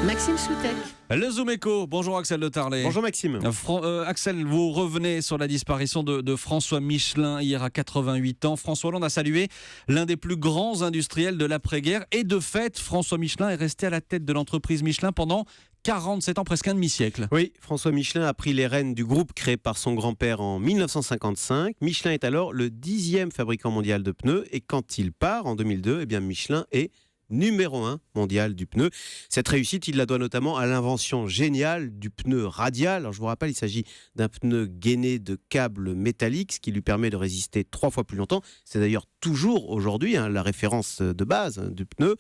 Maxime Soutek. Le Zoom Echo, bonjour Axel de Tarlet. Bonjour Maxime. Axel, vous revenez sur la disparition de François Michelin hier à 88 ans. François Hollande a salué l'un des plus grands industriels de l'après-guerre. Et de fait, François Michelin est resté à la tête de l'entreprise Michelin pendant 47 ans, presque un demi-siècle. Oui, François Michelin a pris les rênes du groupe créé par son grand-père en 1955. Michelin est alors le 10e fabricant mondial de pneus. Et quand il part en 2002, Michelin est numéro 1 mondial du pneu. Cette réussite, il la doit notamment à l'invention géniale du pneu radial. Alors, je vous rappelle, il s'agit d'un pneu gainé de câbles métalliques, ce qui lui permet de résister 3 fois plus longtemps. C'est d'ailleurs toujours aujourd'hui la référence de base du pneu.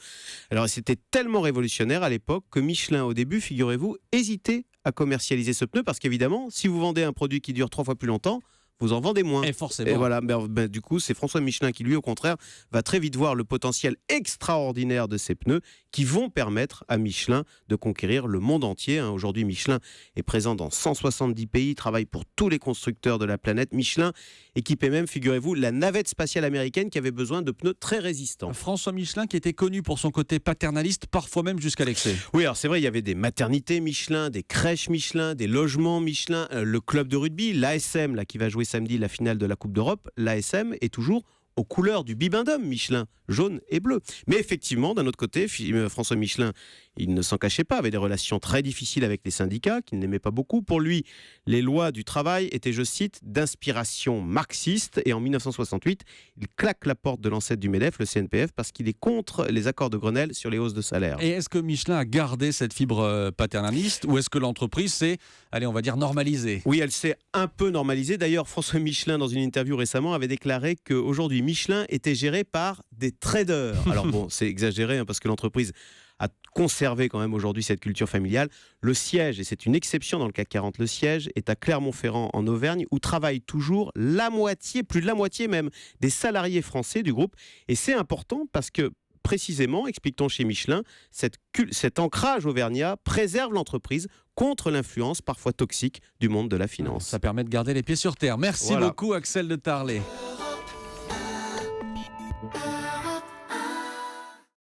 Alors, c'était tellement révolutionnaire à l'époque que Michelin, au début, figurez-vous, hésitait à commercialiser ce pneu parce qu'évidemment, si vous vendez un produit qui dure 3 fois plus longtemps, vous en vendez moins. Et forcément. Et voilà, du coup, c'est François Michelin qui, lui, au contraire, va très vite voir le potentiel extraordinaire de ces pneus qui vont permettre à Michelin de conquérir le monde entier. Aujourd'hui, Michelin est présent dans 170 pays, travaille pour tous les constructeurs de la planète. Michelin équipait même, figurez-vous, la navette spatiale américaine qui avait besoin de pneus très résistants. François Michelin qui était connu pour son côté paternaliste, parfois même jusqu'à l'excès. Oui, alors c'est vrai, il y avait des maternités Michelin, des crèches Michelin, des logements Michelin, le club de rugby, l'ASM, là, qui va jouer samedi la finale de la Coupe d'Europe. L'ASM est toujours aux couleurs du bibendum Michelin, jaune et bleu. Mais effectivement, d'un autre côté, François Michelin, il ne s'en cachait pas, avait des relations très difficiles avec les syndicats, qu'il n'aimait pas beaucoup. Pour lui, les lois du travail étaient, je cite, d'inspiration marxiste. Et en 1968, il claque la porte de l'ancêtre du MEDEF, le CNPF, parce qu'il est contre les accords de Grenelle sur les hausses de salaire. Et est-ce que Michelin a gardé cette fibre paternaliste ou est-ce que l'entreprise s'est, on va dire, normalisée ? Oui, elle s'est un peu normalisée. D'ailleurs, François Michelin, dans une interview récemment, avait déclaré qu'aujourd'hui, Michelin était géré par des traders. Alors bon, c'est exagéré parce que l'entreprise a conservé quand même aujourd'hui cette culture familiale. Le siège, et c'est une exception dans le CAC 40, le siège est à Clermont-Ferrand en Auvergne où travaillent toujours la moitié, plus de la moitié même, des salariés français du groupe. Et c'est important parce que précisément, explique-t-on chez Michelin, cet ancrage auvergnat préserve l'entreprise contre l'influence parfois toxique du monde de la finance. Ça permet de garder les pieds sur terre. Merci beaucoup Axel de Tarlet.